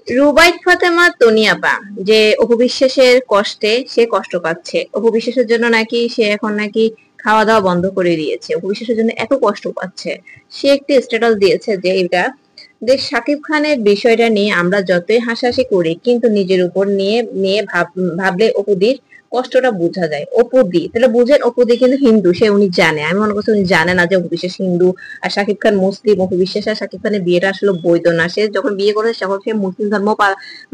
রুবাইত ফাতেমা তনিয়াপা যে অপু বিশ্বাসের কষ্টে সে কষ্ট পাচ্ছে, অপু বিশ্বাসের জন্য নাকি সে এখন নাকি খাওয়া দাওয়া বন্ধ করে দিয়েছে, অপু বিশ্বাসের জন্য এত কষ্ট পাচ্ছে। সে একটি স্ট্যাটাস দিয়েছে যে এটা যে শাকিব খানের বিষয়টা নিয়ে আমরা যতই হাসাহাসি করি কিন্তু নিজের উপর নিয়ে নিয়ে ভাবলে অপুদির কষ্টটা বোঝা যায়। অপুদি তাহলে বুঝেন, অপুদি কিন্তু হিন্দু, সে উনি জানে, আমি মনে করছি উনি জানে না যে অপু বিশ্বাস হিন্দু আর শাকিব খান মুসলিম। অপু বিশ্বাস আর শাকিব খানের বিয়েটা আসলে বৈধ না, সে যখন বিয়ে করেছে তখন সে মুসলিম ধর্ম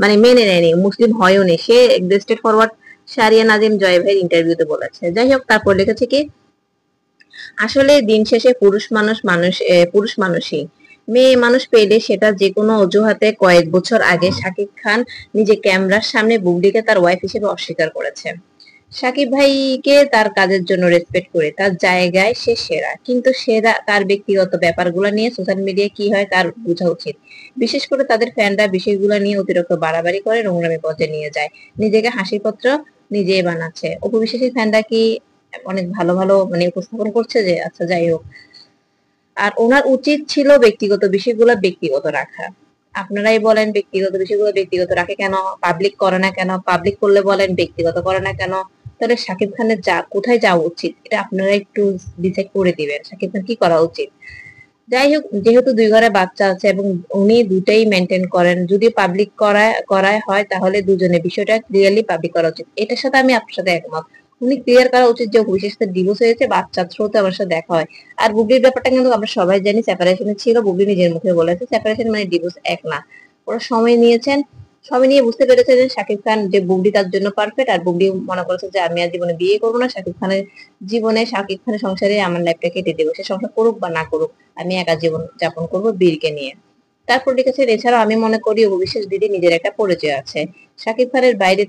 মানে মেনে নেয়নি, মুসলিম হয়ও নি। সে স্ট্রেট ফরওয়ার্ড সারিয়া নাজিম জয় ভাইয়ের ইন্টারভিউতে বলেছে। যাই হোক, তারপর লিখেছে কি আসলে দিন শেষে পুরুষ মানুষই, মেয়ে মানুষ পেলে সেটা যে কোনো অজুহাতে। কয়েক বছর আগে শাকিব খান নিজে ক্যামেরার সামনে বুবলিকে তার ওয়াইফ হিসেবে অস্বীকার করেছে। শাকিব ভাইকে তার কাজের জন্য রেসপেক্ট করে, তার জায়গায় সে সেরা, কিন্তু সেরা তার ব্যক্তিগত ব্যাপারগুলো নিয়ে সোশ্যাল মিডিয়ায় কি হয় তার বোঝা উচিত। বিশেষ করে তাদের ফ্যানরা বিষয়গুলো নিয়ে অতিরিক্ত বাড়াবাড়ি করে নোংরামি পর্যায়ে নিয়ে যায়, নিজেকে হাসিপত্র নিজেই বানাচ্ছে। অপু বিশ্বাসের ফ্যানরা কি অনেক ভালো ভালো মানে উপস্থাপন করছে যে, আচ্ছা যাই হোক। আর ওনার উচিত ছিল ব্যক্তিগত বিষয়গুলো ব্যক্তিগত রাখা। আপনারাই বলেন ব্যক্তিগত বিষয়গুলো ব্যক্তিগত রাখে কেন, পাবলিক করে না কেন? পাবলিক করলে বলেন ব্যক্তিগত করে না কেন? তাহলে শাকিব খানের কোথায় যাওয়া উচিত এটা আপনারা একটু ডিসাইড করে দিবেন, শাকিব খান কি করা উচিত। যাই হোক, যেহেতু দুই ঘরে বাচ্চা আছে এবং উনি দুটাই মেনটেন করেন, যদি পাবলিক করায় হয় তাহলে দুজনের বিষয়টা ক্লিয়ারলি পাবলিক করা উচিত। এটার সাথে আমি আপনার সাথে একমত। উনি ক্লিয়ার করা উচিত যে অভিষেকের সাথে ডিভোর্স হয়েছে, বাচ্চার থ্রুতে আমার সাথে দেখা হয়। আর বুবলির ব্যাপারটা কিন্তু আমরা সবাই জানি, সেপারেশনে ছিল। বুবলি নিজের মুখে বলেছে সেপারেশন মানে ডিভোর্স এক না। ওরা সময় নিয়েছেন, সময় নিয়ে বুঝতে পেরেছে যে শাকিব খান যে বুবলি তার জন্য পারফেক্ট, আর বুবলি মনে করেছে যে আমি আর জীবনে বিয়ে করবো না, শাকিব খানের জীবনে শাকিব খানের সংসারে আমার লাইফটা কেটে দেবো, সে সংসার করুক বা না করুক, আমি একা জীবন যাপন করবো বীরকে নিয়ে। তারপর লিখেছেন এছাড়াও আমি মনে করি অভিশেষ দিদি নিজের একটা পরিচয় আছে। শাকিব খানের বাইরে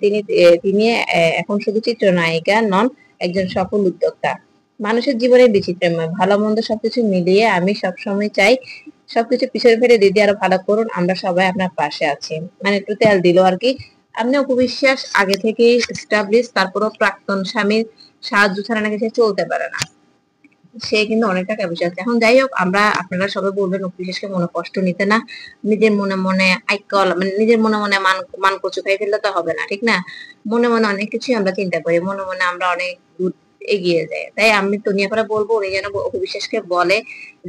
তিনি এখন শুধু চিত্রনায়িকা নন, একজন সফল উদ্যোক্তা। মানুষের জীবনে বিচিত্রময়, ভালো মন্দ সবকিছু মিলিয়ে আমি সবসময় চাই সবকিছু পিছনে ফেলে দিদি আরো ভালো করুন, আমরা সবাই আপনার পাশে আছি। মানে একটু তেল দিল আর কি। আপনি অপবিশ্বাস আগে থেকেই এস্টাবলিশ, তারপরও প্রাক্তন স্বামীর সাহায্য ছাড়া নাকি সে চলতে পারে না, সে কিন্তু অনেক টাকা পয়সা আছে। এখন যাই হোক, আপনারা সবাই বলবেন অপবিশ্বাসকে মনে কষ্ট নিতে না, নিজের মনে মনে আইকল মানে নিজের মনে মনে মান কচু খাই ফেললে তো হবে না, ঠিক না? মনে মনে অনেক কিছুই আমরা চিন্তা করি, মনে মনে আমরা অনেক দূর এগিয়ে যাই। তাই আমি দুনিয়াপাড়া বলবো উনি যেন অপবিশ্বাসকে বলে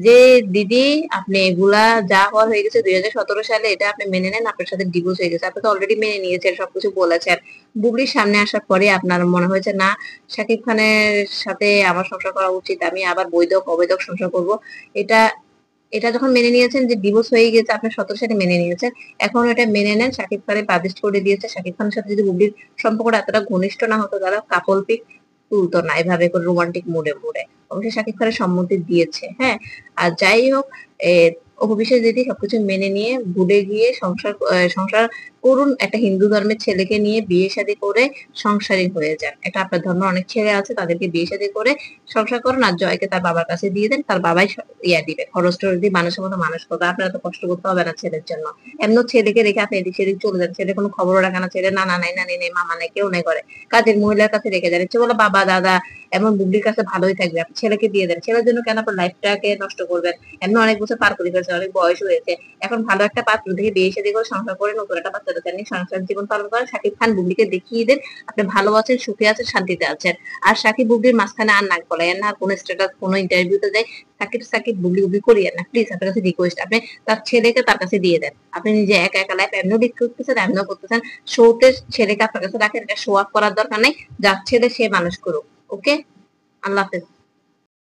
যে দিদি আপনি এগুলা যা হওয়ার হয়ে গেছে 2017 সালে, এটা আপনি মেনে নেন, আপনার সাথে ডিভোর্স হয়ে গেছে, আপনি তো অলরেডি মেনে নিয়েছেন, সবকিছু বলেছেন। বুবলির সামনে আসার পরে আপনার মনে হয়েছে না শাকিব খানের সাথে আমার সংসার করা উচিত, আমি আবার বৈধ অবৈধ সংসার করব। এটা এটা যখন মেনে নিয়েছেন যে ডিভোর্স হয়ে গেছে, আপনার 17 সালে মেনে নিয়েছেন, এখন এটা মেনে নেন। শাকিব খানের পাবলিশ করে দিয়েছে, শাকিব খানের সাথে যদি বুবলির সম্পর্কটা এতটা ঘনিষ্ঠ না হতো, তারা কাপল পিক তুলতো না এভাবে করে রোমান্টিক মুডে মুডে। অবশ্যই শাকিব খানের সম্মতি দিয়েছে, হ্যাঁ। আর যাই হোক, অপবিশ্বাস দিদি সবকিছু মেনে নিয়ে ভুলে গিয়ে সংসার করুন, একটা হিন্দু ধর্মের ছেলেকে নিয়ে বিয়ে শাদী করে সংসারী হয়ে যান। এটা আপনার ধর্মের অনেক ছেলে আছে, তাদেরকে বিয়ে শাদী করে সংসার করুন, আর জয়কে তার বাবার কাছে দিয়ে দেন, তার বাবাই দিবে খরচ টরচ দিয়ে মানুষের মতো মানুষ করবে, আপনারা তো কষ্ট করতে হবে না ছেলের জন্য। এমন ছেলেকে রেখে আপনি এদিক সেদিক চলে যান, ছেলে কোনো খবরও রাখে না, ছেলে নানা নাই নানি নেই মামা নাই কেউ নাই করে, কাজের মহিলার কাছে রেখে যান, ইচ্ছে বলে বাবা দাদা এমন বুবলির কাছে ভালোই থাকবে, আপনি ছেলেকে দিয়ে দেন। ছেলের জন্য কেন আপনার লাইফটাকে নষ্ট করবেন? এমনি অনেক বছর পার করে ফেলছে, অনেক বয়স হয়েছে, এখন ভালো একটা পাত্র থেকে বিয়ে শাদী করে সংসার করে নতুন একটা বাচ্চা কাচ্চা নিয়ে সংসার জীবন পালন করেন। শাকিব খান বুবলিকে দেখিয়ে দেন আপনি ভালো আছেন, সুখে আছেন, শান্তিতে আছেন। আর শাকিব বুবলির মাঝখানে আর নাক গলায়েন না, কোনো স্ট্যাটাস কোনো ইন্টারভিউতে যায় সাকিব সাকিব বুবলি বুবলি করিয়েন না প্লিজ, আপনার কাছে রিকোয়েস্ট। আপনি তার ছেলেকে তার কাছে দিয়ে দেন, আপনি নিজে একা একা লাইফ এমনিও লিড করতেছেন, এমনিও করতেছেন, শোতে ছেলেকে আপনার কাছে রাখেন, এটা শো অফ করার দরকার নেই, যার ছেলে সে মানুষ করুক। ওকে, আল্লাহ হাফেজ।